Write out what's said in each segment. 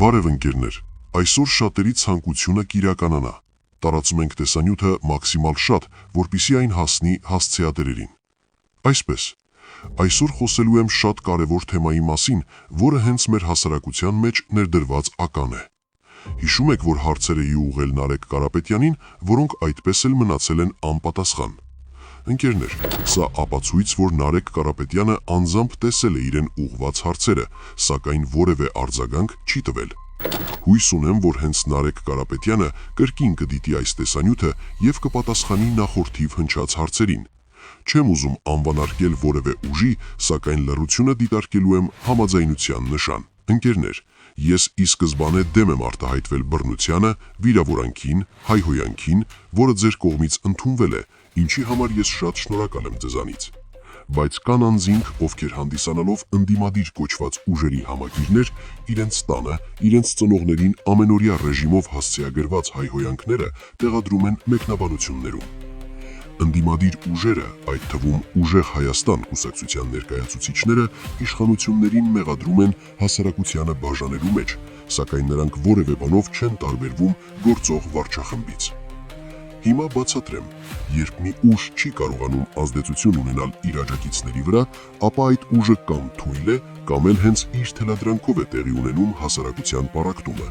Բարև ընկերներ, այսօր շատերի ցանկությունը կիրականանա։ Տարածում ենք տեսանյութը մաքսիմալ շատ, որպեսզի այն հասնի հասցեատերերին։ Այսպես, այսօր խոսելու եմ շատ կարևոր թեմայի մասին, որը հենց մեր հասարակության մեջ ներդրված ական է։ Հիշում եք, որ հարցեր էի ուղղել Նարեկ Կարապետյանին, որոնք այդպես էլ մնացել են անպատասխան։ Ընկերներ, սա ապացույց, որ Նարեկ Կարապետյանը անձամբ տեսել է իրեն ուղղված հարցերը, սակայն որևէ արձագանք չի տվել։ Հույս ունեմ, որ հենց Նարեկ Կարապետյանը կրկին կդիտի այս տեսանյութը եւ կպատասխանի նախորդիվ հնչած հարցերին։ Չեմ ուզում անվանարկել որևէ ուժի, սակայն լռությունը դիտարկելու եմ համաձայնության նշան։ Ընկերներ, ես ի սկզբանե դեմ եմ արտահայտվել բռնությանը, վիրավորանքին, հայհոյանքին, որը ձեր կողմից ընդունվել է, ինչի համար ես շատ շնորհակալ եմ ձեզանից։ Բայց կան անձինք, ովքեր հանդիսանալով ընդդիմադիր կոչված ուժերի համակիրներ, իրենց տանը, իրենց ծնողներին ամենօրյա ռեժիմով հասցեագրված հայհոյանքները տեղադրում են մեկնաբանություններում։ Ընդդիմադիր ուժերը, այդ թվում Ուժեղ Հայաստան կուսակցության ներկայացուցիչները, իշխանություններին մեղադրում են հասարակությանը բաժանելու մեջ, սակայն նրանք որևէ բանով չեն տարբերվում գործող վարչախմբից։ Հիմա բացատրեմ, երբ մի ուժ չի կարողանում ազդեցություն ունենալ իր աջակիցների վրա, ապա այդ ուժը կամ թույլ է, կամ էլ հենց իր թելադրանքով է տեղի ունենում հասարակության պառակտումը։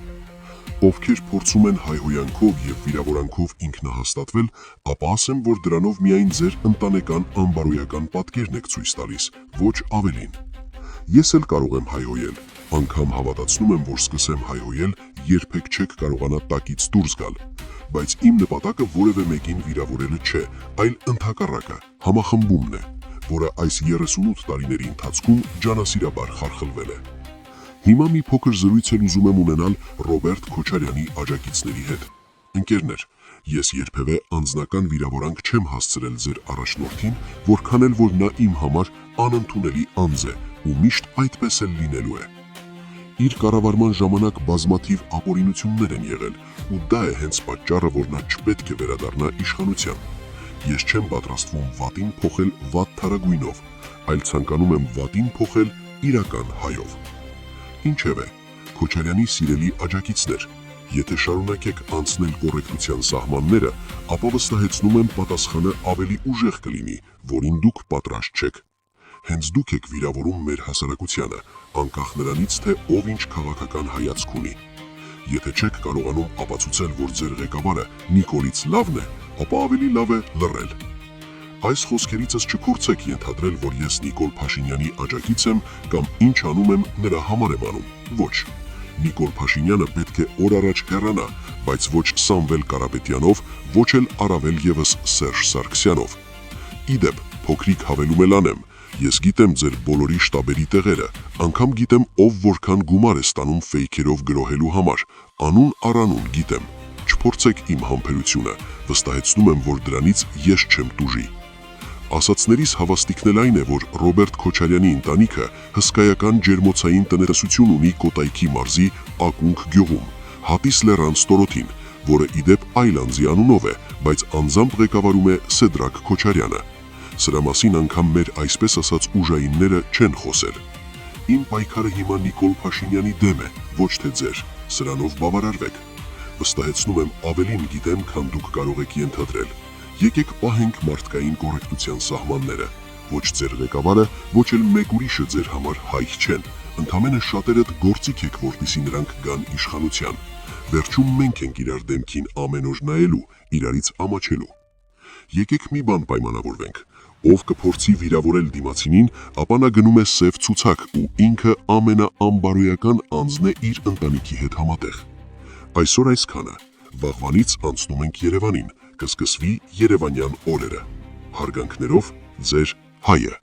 Ովքեր փորձում են հայհոյանքով եւ վիրավորանքով ինքնահաստատվել, ապա ասեմ, որ դրանով միայն ձեր ընտանեկան անբարոյական պատկերն եք ցույց տալիս, ոչ ավելին։ Ես էլ կարող եմ հայհոյել, անգամ հավատացնում եմ, որ սկսեմ հայհոյել, երբեք չեք կարողանա տակից դուրս գալ։ Բայց իմ նպատակը որևէ մեկին վիրավորելը չէ, այլ ընդհակառակը, համախմբումն է, որը այս 38 տարիների ընթացքում ջանասիրաբար խարխլվել է։ Հիմա մի փոքր զրույց էլ ուզում եմ ունենալ Ռոբերտ Քոչարյանի աջակիցների հետ։ Ընկերներ, ես երբևէ անձնական վիրավորանք չեմ հասցրել ձեր առաջնորդին, որքան էլ որ նա իմ համար անընդունելի անձ է ու միշտ այդպես էլ լինելու է։ Իր կառավարման ժամանակ բազմաթիվ ապօրինություններ են եղել, ու դա է հենց պատճառը, որ նա չպետք է վերադառնա իշխանության։ Ես չեմ պատրաստվում վատին փոխել վատ թարագույնով, այլ ցանկանում եմ վատին փոխել իրական հայով։ Ինչևէ, Քոչարյանի սիրելի աջակիցներ, եթե շարունակեք անցնել կոռեկտության սահմանները, ապա վստահեցնում եմ պատասխանը ավելի ուժեղ կլինի, որին դուք պատրաստ չեք։ Հենց դուք եք վիրավորում մեր հասարակությանը, անկախ նրանից, թե ով ինչ քաղաքական հայացք ունի։ Եթե չեք կարողանում ապացուցել, որ ձեր ղեկավարը Նիկոլից լավն է, ապա ավելի լավ է լռել։ Այս խոսքերիցս չփորձեք ենթադրել, որ ես Նիկոլ Փաշինյանի աջակից եմ կամ ինչ անում եմ նրա համար եմ անում։ Ոչ։ Նիկոլ Փաշինյանը պետք է օր առաջ հեռանա, բայց ոչ Սամվել Կարապետյանով, ոչ էլ առավել եւս Սերժ Սարգսյանով։ Իդեպ, փոքրիկ հավելում էլ անեմ, ես գիտեմ ձեր բոլորի շտաբերի տեղերը, անգամ գիտեմ ով որքան գումար է ստանում ֆեյքերով գրոհելու համար, անուն առանուն գիտեմ։ Չփորձեք իմ համբերությունը, վստահեցնում եմ, որ դրանից ես չեմ տուժի։ Ասացներիս հավաստիքն էլ այն է, որ Ռոբերտ Քոչարյանի ընտանիքը հսկայական ջերմոցային տնտեսություն ունի Կոտայքի մարզի Ակունք գյուղում, Հատիս լեռան ստորոտին, որը իդեպ այլ անձի անունով է, բայց անձամբ ղեկավարում է Սեդրակ Քոչարյանը։ Սրա մասին անգամ մեր այսպես ասած ուժայինները չեն խոսել։ Իմ պայքարը հիմա Նիկոլ Փաշինյանի դեմ է, ոչ թե ձեր, սրանով բավարարվեք։ Վստահեցնում եմ ավելին գիտեմ, քան դուք կարող եք ենթադրել։ Եկեք պահենք մարդկային կոռեկտության սահմանները։ Ոչ ձեր ղեկավարը, ոչ էլ մեկ ուրիշը ձեր համար հայք չեն։ Ընդամենը շատերդ գործիք եք, որպեսզի նրանք գան իշխանության։ Վերջում մենք ենք իրար դեմքին ամեն օր նայելու, իրարից ամաչելու։ Եկեք մի բան պայմանավորվենք։ Ով կփորձի վիրավորել դիմացինին, ապա նա գնում է սև ցուցակ ու ինքը ամենաանբարոյական անձն է իր ընտանիքի հետ համատեղ։ Այսօր այսքանը, վաղվանից անցնում ենք Երևանին, կսկսվի երևանյան օրերը։ Հարգանքներով, ձեր Հայը։